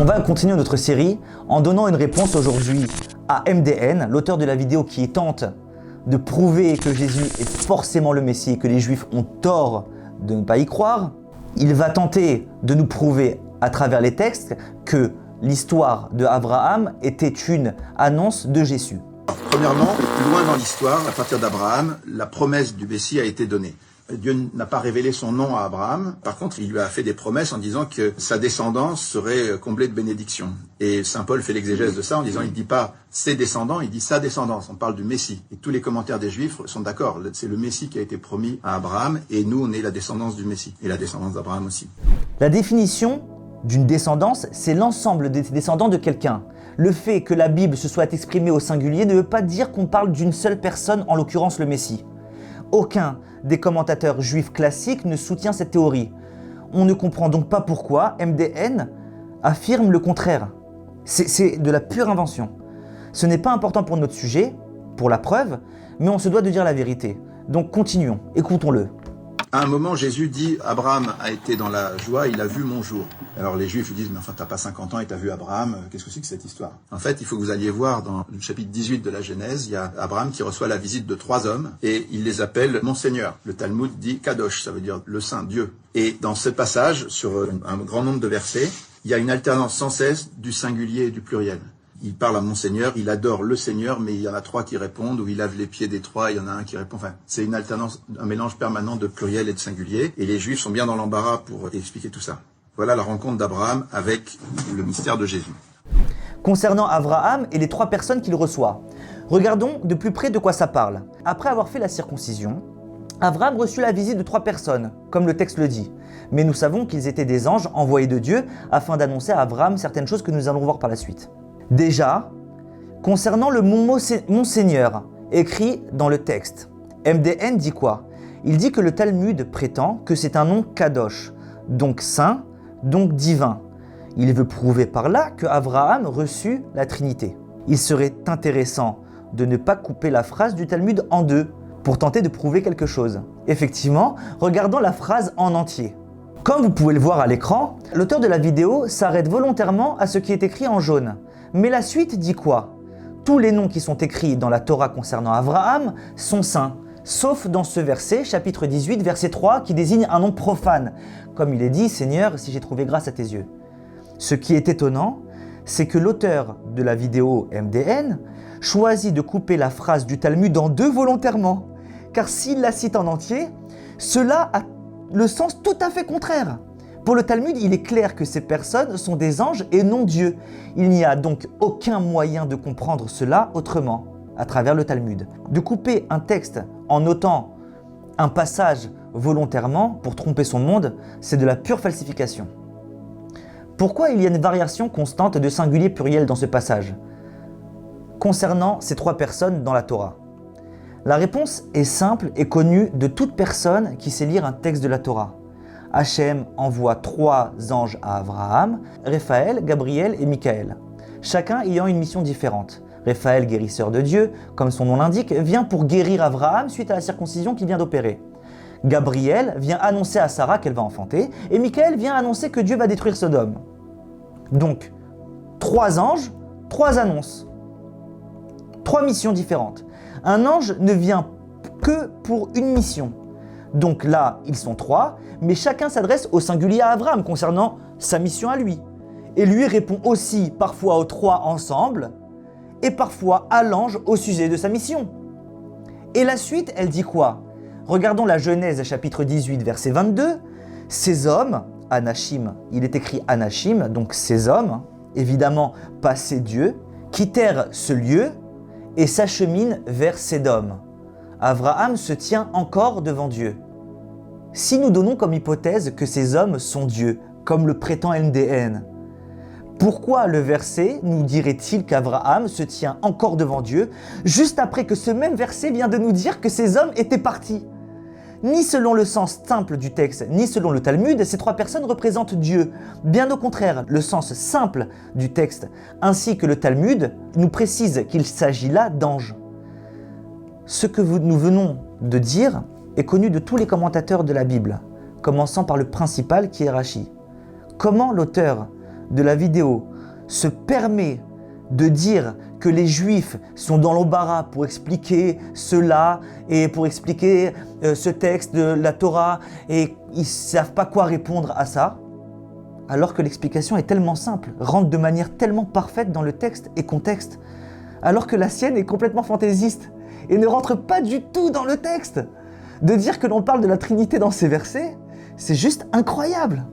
On va continuer notre série en donnant une réponse aujourd'hui à MDN, l'auteur de la vidéo qui tente de prouver que Jésus est forcément le Messie et que les Juifs ont tort de ne pas y croire. Il va tenter de nous prouver à travers les textes que l'histoire de Abraham était une annonce de Jésus. Premièrement, loin dans l'histoire, à partir d'Abraham, la promesse du Messie a été donnée. Dieu n'a pas révélé son nom à Abraham. Par contre, il lui a fait des promesses en disant que sa descendance serait comblée de bénédictions. Et saint Paul fait l'exégèse de ça en disant, il ne dit pas ses descendants, il dit sa descendance. On parle du Messie. Et tous les commentaires des Juifs sont d'accord. C'est le Messie qui a été promis à Abraham et nous, on est la descendance du Messie. Et la descendance d'Abraham aussi. La définition d'une descendance, c'est l'ensemble des descendants de quelqu'un. Le fait que la Bible se soit exprimée au singulier ne veut pas dire qu'on parle d'une seule personne, en l'occurrence le Messie. Aucun des commentateurs juifs classiques ne soutient cette théorie. On ne comprend donc pas pourquoi MDN affirme le contraire. C'est de la pure invention. Ce n'est pas important pour notre sujet, pour la preuve, mais on se doit de dire la vérité. Donc continuons, écoutons-le. À un moment, Jésus dit, Abraham a été dans la joie, il a vu mon jour. Alors les Juifs lui disent, mais enfin t'as pas 50 ans et t'as vu Abraham, qu'est-ce que c'est que cette histoire? En fait, il faut que vous alliez voir dans le chapitre 18 de la Genèse, il y a Abraham qui reçoit la visite de 3 hommes et il les appelle mon Seigneur. Le Talmud dit Kadosh, ça veut dire le Saint, Dieu. Et dans ce passage, sur un grand nombre de versets, il y a une alternance sans cesse du singulier et du pluriel. Il parle à mon Seigneur, il adore le Seigneur, mais il y en a 3 qui répondent, ou il lave les pieds des 3, il y en a un qui répond. Enfin, c'est une alternance, un mélange permanent de pluriel et de singulier. Et les Juifs sont bien dans l'embarras pour expliquer tout ça. Voilà la rencontre d'Abraham avec le mystère de Jésus. Concernant Abraham et les 3 personnes qu'il reçoit, regardons de plus près de quoi ça parle. Après avoir fait la circoncision, Abraham reçut la visite de 3 personnes, comme le texte le dit. Mais nous savons qu'ils étaient des anges envoyés de Dieu afin d'annoncer à Abraham certaines choses que nous allons voir par la suite. Déjà, concernant le mot Monseigneur, écrit dans le texte, MDN dit quoi? Il dit que le Talmud prétend que c'est un nom kadosh, donc saint, donc divin. Il veut prouver par là que Abraham reçut la Trinité. Il serait intéressant de ne pas couper la phrase du Talmud en 2 pour tenter de prouver quelque chose. Effectivement, regardons la phrase en entier. Comme vous pouvez le voir à l'écran, l'auteur de la vidéo s'arrête volontairement à ce qui est écrit en jaune. Mais la suite dit quoi? Tous les noms qui sont écrits dans la Torah concernant Abraham sont saints, sauf dans ce verset, chapitre 18, verset 3, qui désigne un nom profane. Comme il est dit, Seigneur, si j'ai trouvé grâce à tes yeux. Ce qui est étonnant, c'est que l'auteur de la vidéo MDN choisit de couper la phrase du Talmud en 2 volontairement. Car s'il la cite en entier, cela a le sens tout à fait contraire. Pour le Talmud, il est clair que ces personnes sont des anges et non Dieu. Il n'y a donc aucun moyen de comprendre cela autrement, à travers le Talmud. De couper un texte en notant un passage volontairement pour tromper son monde, c'est de la pure falsification. Pourquoi il y a une variation constante de singulier pluriel dans ce passage concernant ces 3 personnes dans la Torah? La réponse est simple et connue de toute personne qui sait lire un texte de la Torah. Hachem envoie 3 anges à Abraham, Raphaël, Gabriel et Michaël, chacun ayant une mission différente. Raphaël, guérisseur de Dieu, comme son nom l'indique, vient pour guérir Abraham suite à la circoncision qu'il vient d'opérer. Gabriel vient annoncer à Sarah qu'elle va enfanter, et Michaël vient annoncer que Dieu va détruire Sodome. Donc, 3 anges, 3 annonces. 3 missions différentes. Un ange ne vient que pour une mission. Donc là, ils sont 3, mais chacun s'adresse au singulier à Abraham concernant sa mission à lui. Et lui répond aussi parfois aux 3 ensemble, et parfois à l'ange au sujet de sa mission. Et la suite, elle dit quoi? Regardons la Genèse chapitre 18, verset 22. Ces hommes, Anachim, il est écrit Anachim, donc ces hommes, évidemment pas ces dieux, quittèrent ce lieu et s'acheminent vers Sédom. Abraham se tient encore devant Dieu. Si nous donnons comme hypothèse que ces hommes sont Dieu, comme le prétend MDN, pourquoi le verset nous dirait-il qu'Abraham se tient encore devant Dieu, juste après que ce même verset vient de nous dire que ces hommes étaient partis? Ni selon le sens simple du texte, ni selon le Talmud, ces 3 personnes représentent Dieu. Bien au contraire, le sens simple du texte, ainsi que le Talmud, nous précise qu'il s'agit là d'anges. Ce que nous venons de dire est connu de tous les commentateurs de la Bible, commençant par le principal qui est Rashi. Comment l'auteur de la vidéo se permet de dire que les Juifs sont dans l'embarras pour expliquer cela et pour expliquer ce texte de la Torah et ils ne savent pas quoi répondre à ça, alors que l'explication est tellement simple, rentre de manière tellement parfaite dans le texte et contexte, alors que la sienne est complètement fantaisiste et ne rentre pas du tout dans le texte. De dire que l'on parle de la Trinité dans ces versets, c'est juste incroyable.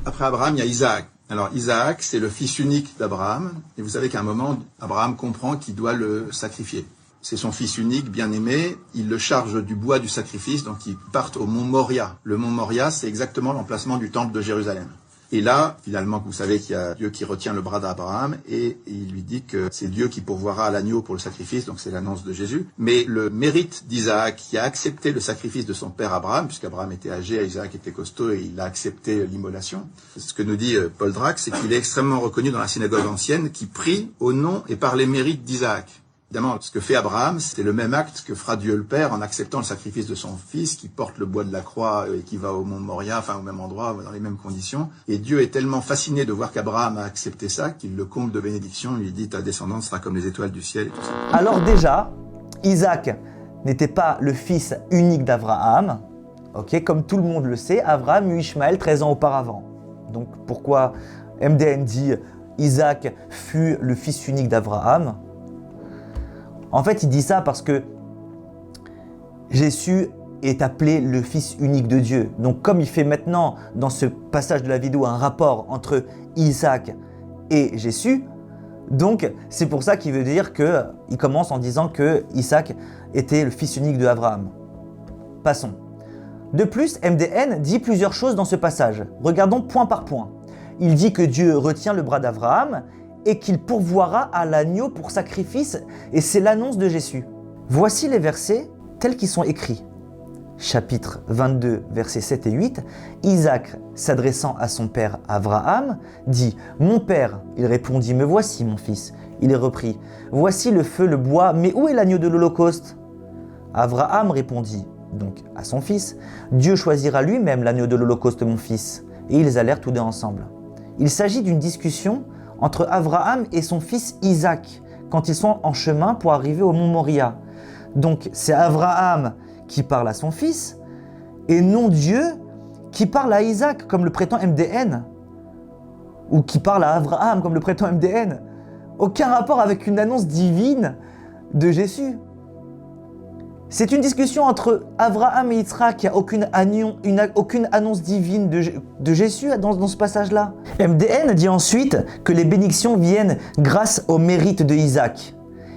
Après Abraham, il y a Isaac. Alors Isaac, c'est le fils unique d'Abraham, et vous savez qu'à un moment, Abraham comprend qu'il doit le sacrifier. C'est son fils unique, bien-aimé, il le charge du bois du sacrifice, donc ils partent au mont Moria. Le mont Moria, c'est exactement l'emplacement du temple de Jérusalem. Et là, finalement, vous savez qu'il y a Dieu qui retient le bras d'Abraham et il lui dit que c'est Dieu qui pourvoira à l'agneau pour le sacrifice, donc c'est l'annonce de Jésus. Mais le mérite d'Isaac, qui a accepté le sacrifice de son père Abraham, puisqu'Abraham était âgé, Isaac était costaud et il a accepté l'immolation. Ce que nous dit Paul Drax, c'est qu'il est extrêmement reconnu dans la synagogue ancienne, qui prie au nom et par les mérites d'Isaac. Évidemment, ce que fait Abraham, c'est le même acte que fera Dieu le Père en acceptant le sacrifice de son fils, qui porte le bois de la croix et qui va au mont Moria, enfin au même endroit, dans les mêmes conditions. Et Dieu est tellement fasciné de voir qu'Abraham a accepté ça, qu'il le comble de bénédictions, il lui dit « ta descendance sera comme les étoiles du ciel » et tout ça. Alors déjà, Isaac n'était pas le fils unique d'Abraham. Okay, comme tout le monde le sait, Abraham eut Ishmaël 13 ans auparavant. Donc pourquoi MDN dit Isaac fut le fils unique d'Abraham? En fait, il dit ça parce que Jésus est appelé le fils unique de Dieu. Donc comme il fait maintenant dans ce passage de la vidéo un rapport entre Isaac et Jésus, donc c'est pour ça qu'il veut dire qu'il commence en disant que Isaac était le fils unique de Abraham. Passons. De plus, MDN dit plusieurs choses dans ce passage. Regardons point par point. Il dit que Dieu retient le bras d'Abraham et qu'il pourvoira à l'agneau pour sacrifice, et c'est l'annonce de Jésus. Voici les versets tels qu'ils sont écrits. Chapitre 22, versets 7 et 8, Isaac, s'adressant à son père Abraham, dit « Mon père », il répondit « Me voici, mon fils ». Il reprit « Voici le feu, le bois, mais où est l'agneau de l'Holocauste » Abraham répondit donc à son fils « Dieu choisira lui-même l'agneau de l'Holocauste, mon fils ». Et ils allèrent tous deux ensemble. Il s'agit d'une discussion entre Abraham et son fils Isaac, quand ils sont en chemin pour arriver au mont Moria. Donc c'est Abraham qui parle à son fils, et non Dieu qui parle à Isaac, comme le prétend MDN, ou qui parle à Abraham, comme le prétend MDN. Aucun rapport avec une annonce divine de Jésus. C'est une discussion entre Abraham et Yitzhak, il n'y a aucune annonce divine de Jésus dans ce passage-là. MDN dit ensuite que les bénédictions viennent grâce au mérite de Isaac.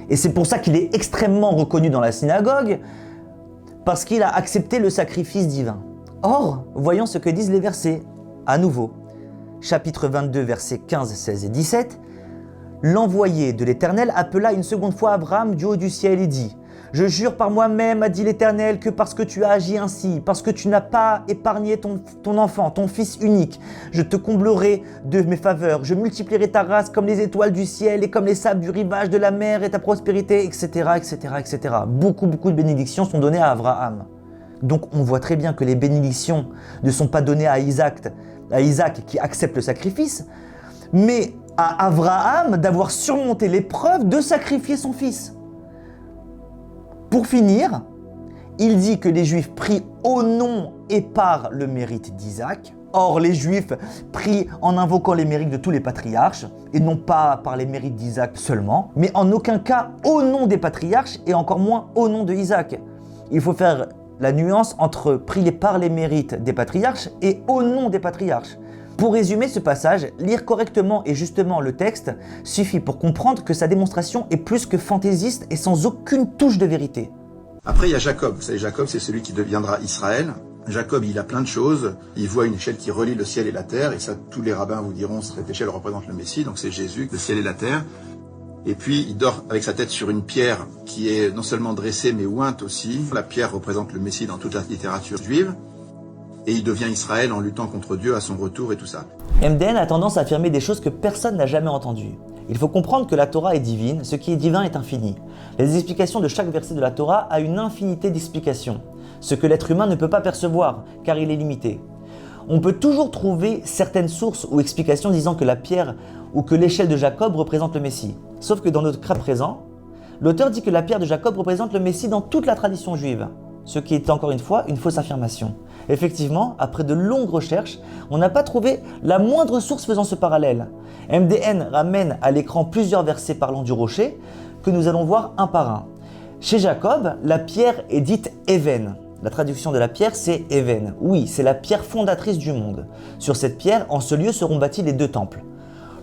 Et c'est pour ça qu'il est extrêmement reconnu dans la synagogue, parce qu'il a accepté le sacrifice divin. Or, voyons ce que disent les versets. À nouveau, chapitre 22, versets 15, 16 et 17. L'envoyé de l'Éternel appela une seconde fois Abraham du haut du ciel et dit « Je jure par moi-même, a dit l'Éternel, que parce que tu as agi ainsi, parce que tu n'as pas épargné ton enfant, ton fils unique, je te comblerai de mes faveurs, je multiplierai ta race comme les étoiles du ciel et comme les sables du rivage de la mer et ta prospérité, etc., etc., etc. » Beaucoup de bénédictions sont données à Abraham. Donc on voit très bien que les bénédictions ne sont pas données à Isaac qui accepte le sacrifice, mais à Abraham d'avoir surmonté l'épreuve de sacrifier son fils. Pour finir, il dit que les Juifs prient au nom et par le mérite d'Isaac. Or, les Juifs prient en invoquant les mérites de tous les patriarches, et non pas par les mérites d'Isaac seulement, mais en aucun cas au nom des patriarches, et encore moins au nom de Isaac. Il faut faire la nuance entre prier par les mérites des patriarches et au nom des patriarches. Pour résumer ce passage, lire correctement et justement le texte suffit pour comprendre que sa démonstration est plus que fantaisiste et sans aucune touche de vérité. Après, il y a Jacob. Vous savez, Jacob, c'est celui qui deviendra Israël. Jacob, il a plein de choses. Il voit une échelle qui relie le ciel et la terre. Et ça, tous les rabbins vous diront, cette échelle représente le Messie. Donc c'est Jésus, le ciel et la terre. Et puis, il dort avec sa tête sur une pierre qui est non seulement dressée, mais ointe aussi. La pierre représente le Messie dans toute la littérature juive. Et il devient Israël en luttant contre Dieu à son retour et tout ça. MDN a tendance à affirmer des choses que personne n'a jamais entendues. Il faut comprendre que la Torah est divine, ce qui est divin est infini. Les explications de chaque verset de la Torah a une infinité d'explications, ce que l'être humain ne peut pas percevoir, car il est limité. On peut toujours trouver certaines sources ou explications disant que la pierre ou que l'échelle de Jacob représente le Messie. Sauf que dans notre cas présent, l'auteur dit que la pierre de Jacob représente le Messie dans toute la tradition juive, ce qui est encore une fois une fausse affirmation. Effectivement, après de longues recherches, on n'a pas trouvé la moindre source faisant ce parallèle. MDN ramène à l'écran plusieurs versets parlant du rocher que nous allons voir un par un. Chez Jacob, la pierre est dite Even. La traduction de la pierre, c'est Even. Oui, c'est la pierre fondatrice du monde. Sur cette pierre, en ce lieu seront bâtis les 2 temples.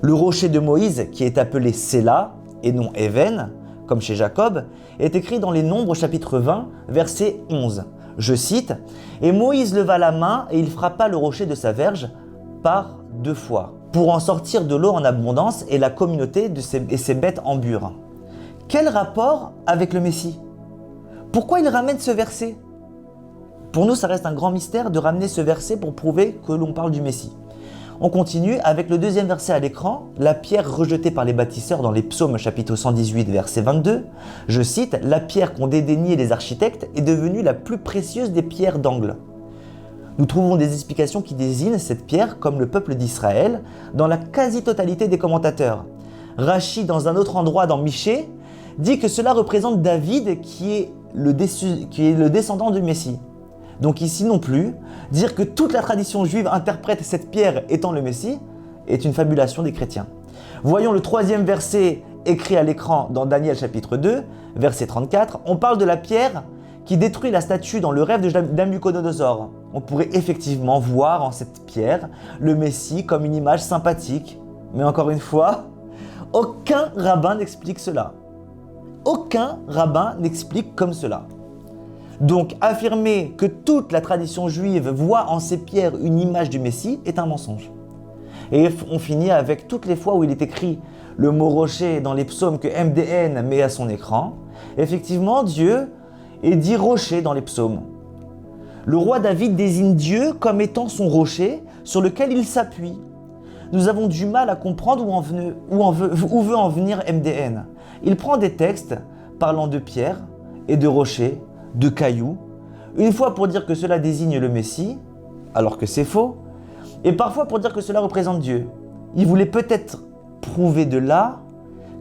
Le rocher de Moïse, qui est appelé Séla et non Even, comme chez Jacob, est écrit dans les Nombres chapitre 20, verset 11. Je cite, « Et Moïse leva la main et il frappa le rocher de sa verge par 2 fois, pour en sortir de l'eau en abondance et la communauté et ses bêtes en burent. » Quel rapport avec le Messie? Pourquoi il ramène ce verset? Pour nous, ça reste un grand mystère de ramener ce verset pour prouver que l'on parle du Messie. On continue avec le 2e verset à l'écran, la pierre rejetée par les bâtisseurs dans les psaumes chapitre 118 verset 22. Je cite, « La pierre qu'ont dédaignée les architectes est devenue la plus précieuse des pierres d'angle. » Nous trouvons des explications qui désignent cette pierre comme le peuple d'Israël dans la quasi-totalité des commentateurs. Rachi, dans un autre endroit dans Michée, dit que cela représente David qui est le descendant du Messie. Donc ici non plus, dire que toute la tradition juive interprète cette pierre étant le Messie est une fabulation des chrétiens. Voyons le 3e verset écrit à l'écran dans Daniel chapitre 2, verset 34. On parle de la pierre qui détruit la statue dans le rêve de Nabuchodonosor. On pourrait effectivement voir en cette pierre le Messie comme une image sympathique. Mais encore une fois, aucun rabbin n'explique cela. Aucun rabbin n'explique comme cela. Donc, affirmer que toute la tradition juive voit en ces pierres une image du Messie est un mensonge. Et on finit avec toutes les fois où il est écrit le mot rocher dans les psaumes que MDN met à son écran. Effectivement, Dieu est dit rocher dans les psaumes. Le roi David désigne Dieu comme étant son rocher sur lequel il s'appuie. Nous avons du mal à comprendre où veut en venir MDN. Il prend des textes parlant de pierre et de rocher, de cailloux, une fois pour dire que cela désigne le Messie, alors que c'est faux, et parfois pour dire que cela représente Dieu. Il voulait peut-être prouver de là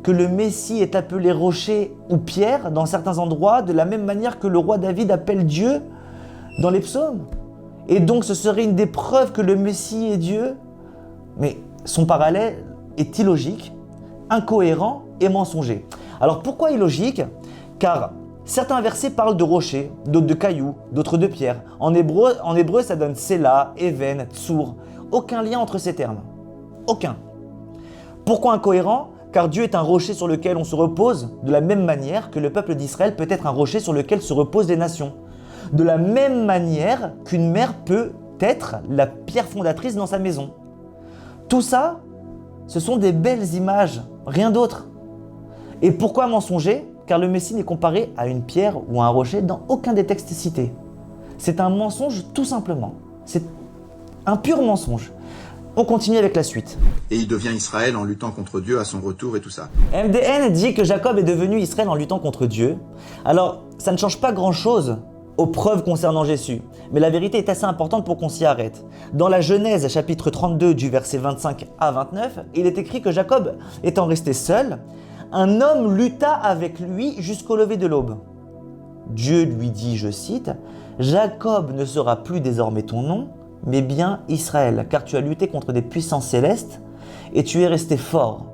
que le Messie est appelé rocher ou pierre dans certains endroits, de la même manière que le roi David appelle Dieu dans les psaumes. Et donc ce serait une des preuves que le Messie est Dieu. Mais son parallèle est illogique, incohérent et mensonger. Alors pourquoi illogique? Car certains versets parlent de rochers, d'autres de cailloux, d'autres de pierres. En hébreu, ça donne Séla, Even, Tsour. Aucun lien entre ces termes. Aucun. Pourquoi incohérent? Car Dieu est un rocher sur lequel on se repose, de la même manière que le peuple d'Israël peut être un rocher sur lequel se reposent les nations. De la même manière qu'une mère peut être la pierre fondatrice dans sa maison. Tout ça, ce sont des belles images, rien d'autre. Et pourquoi mensonger? Car le Messie n'est comparé à une pierre ou à un rocher dans aucun des textes cités. C'est un mensonge tout simplement. C'est un pur mensonge. On continue avec la suite. Et il devient Israël en luttant contre Dieu à son retour et tout ça. MDN dit que Jacob est devenu Israël en luttant contre Dieu. Alors, ça ne change pas grand-chose aux preuves concernant Jésus, mais la vérité est assez importante pour qu'on s'y arrête. Dans la Genèse, chapitre 32, du verset 25 à 29, il est écrit que Jacob, étant resté seul, un homme lutta avec lui jusqu'au lever de l'aube. Dieu lui dit, je cite, « Jacob ne sera plus désormais ton nom, mais bien Israël, car tu as lutté contre des puissances célestes et tu es resté fort. »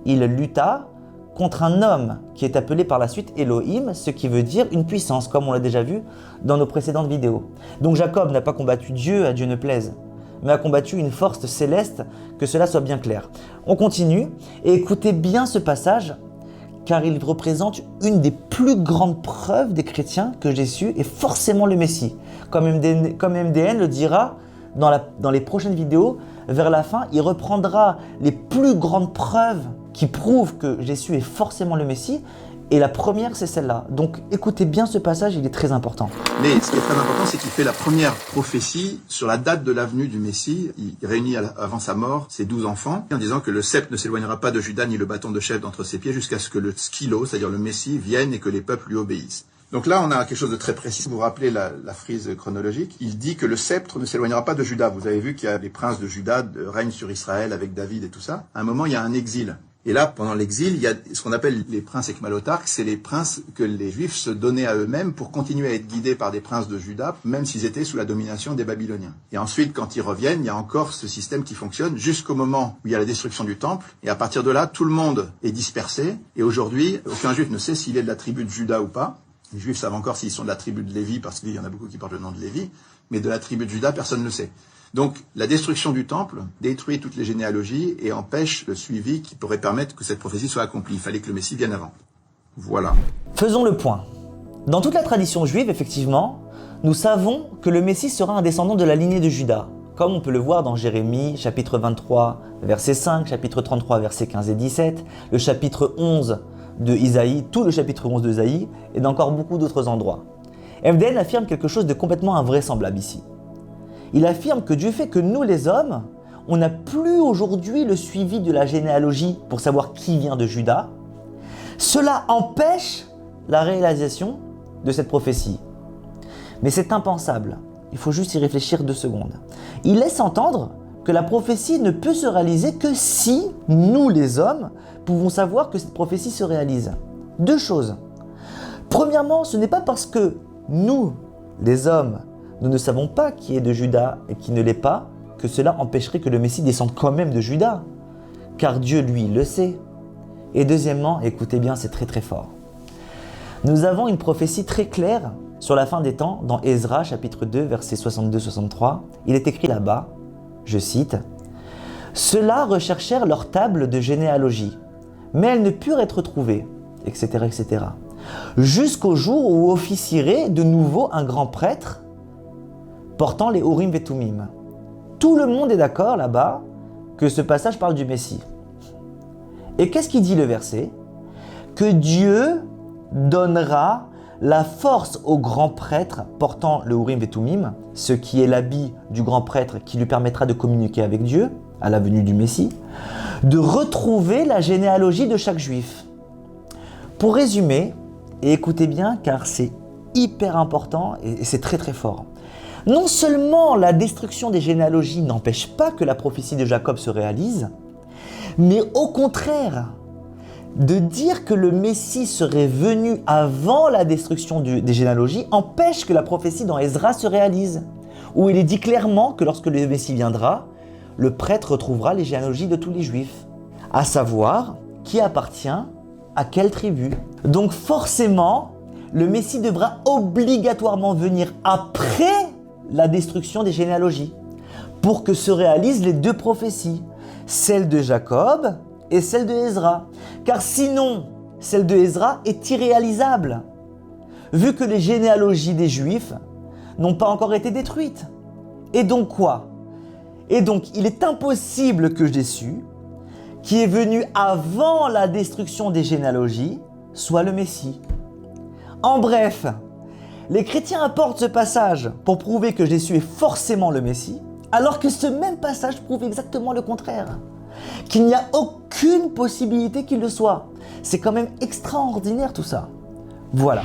Il lutta contre un homme qui est appelé par la suite Elohim, ce qui veut dire une puissance, comme on l'a déjà vu dans nos précédentes vidéos. Donc Jacob n'a pas combattu Dieu, à Dieu ne plaise, mais a combattu une force céleste, que cela soit bien clair. On continue, et écoutez bien ce passage, car il représente une des plus grandes preuves des chrétiens que Jésus est forcément le Messie. Comme MDN le dira dans les prochaines vidéos, vers la fin, il reprendra les plus grandes preuves qui prouvent que Jésus est forcément le Messie, et la première, c'est celle-là. Donc écoutez bien ce passage, il est très important. Mais ce qui est très important, c'est qu'il fait la première prophétie sur la date de la venue du Messie. Il réunit avant sa mort ses 12 enfants, en disant que le sceptre ne s'éloignera pas de Juda, ni le bâton de chef d'entre ses pieds, jusqu'à ce que le skilo, c'est-à-dire le Messie, vienne et que les peuples lui obéissent. Donc là, on a quelque chose de très précis. Vous vous rappelez la frise chronologique. Il dit que le sceptre ne s'éloignera pas de Juda. Vous avez vu qu'il y a les princes de Juda règnent sur Israël avec David et tout ça. À un moment, il y a un exil. Et là, pendant l'exil, il y a ce qu'on appelle les princes ekmalotarques, c'est les princes que les Juifs se donnaient à eux-mêmes pour continuer à être guidés par des princes de Juda, même s'ils étaient sous la domination des Babyloniens. Et ensuite, quand ils reviennent, il y a encore ce système qui fonctionne jusqu'au moment où il y a la destruction du temple. Et à partir de là, tout le monde est dispersé. Et aujourd'hui, aucun Juif ne sait s'il est de la tribu de Juda ou pas. Les Juifs savent encore s'ils sont de la tribu de Lévi, parce qu'il y en a beaucoup qui portent le nom de Lévi. Mais de la tribu de Juda, personne ne le sait. Donc, la destruction du temple détruit toutes les généalogies et empêche le suivi qui pourrait permettre que cette prophétie soit accomplie. Il fallait que le Messie vienne avant. Voilà. Faisons le point. Dans toute la tradition juive, effectivement, nous savons que le Messie sera un descendant de la lignée de Juda, comme on peut le voir dans Jérémie, chapitre 23, verset 5, chapitre 33, versets 15 et 17, le chapitre 11 de Isaïe, tout le chapitre 11 d'Isaïe, et dans encore beaucoup d'autres endroits. MDN affirme quelque chose de complètement invraisemblable ici. Il affirme que du fait que nous les hommes, on n'a plus aujourd'hui le suivi de la généalogie pour savoir qui vient de Juda, cela empêche la réalisation de cette prophétie. Mais c'est impensable, il faut juste y réfléchir 2 secondes. Il laisse entendre que la prophétie ne peut se réaliser que si nous les hommes pouvons savoir que cette prophétie se réalise. 2 choses. Premièrement, ce n'est pas parce que nous, les hommes, nous ne savons pas qui est de Juda et qui ne l'est pas, que cela empêcherait que le Messie descende quand même de Juda. Car Dieu, lui, le sait. Et deuxièmement, écoutez bien, c'est très très fort. Nous avons une prophétie très claire sur la fin des temps dans Ezra, chapitre 2, versets 62-63. Il est écrit là-bas, je cite, « Ceux-là recherchèrent leur table de généalogie, mais elles ne purent être trouvées, etc. etc. Jusqu'au jour où officierait de nouveau un grand prêtre portant les Urim et Tumim. » Tout le monde est d'accord là-bas que ce passage parle du Messie. Et qu'est-ce qu'il dit le verset? Que Dieu donnera la force au grand prêtre portant le Urim et Tumim, ce qui est l'habit du grand prêtre qui lui permettra de communiquer avec Dieu à la venue du Messie, de retrouver la généalogie de chaque juif. Pour résumer, et écoutez bien car c'est hyper important et c'est très très fort. Non seulement la destruction des généalogies n'empêche pas que la prophétie de Jacob se réalise, mais au contraire, de dire que le Messie serait venu avant la destruction des généalogies empêche que la prophétie dans Ezra se réalise, où il est dit clairement que lorsque le Messie viendra, le prêtre retrouvera les généalogies de tous les Juifs, à savoir qui appartient à quelle tribu. Donc forcément, le Messie devra obligatoirement venir après la destruction des généalogies, pour que se réalisent les 2 prophéties, celle de Jacob et celle de Ezra. Car sinon, celle de Ezra est irréalisable, vu que les généalogies des Juifs n'ont pas encore été détruites. Et donc quoi? Et donc il est impossible que Jésus, qui est venu avant la destruction des généalogies, soit le Messie. En bref, les chrétiens apportent ce passage pour prouver que Jésus est forcément le Messie, alors que ce même passage prouve exactement le contraire, qu'il n'y a aucune possibilité qu'il le soit. C'est quand même extraordinaire tout ça. Voilà.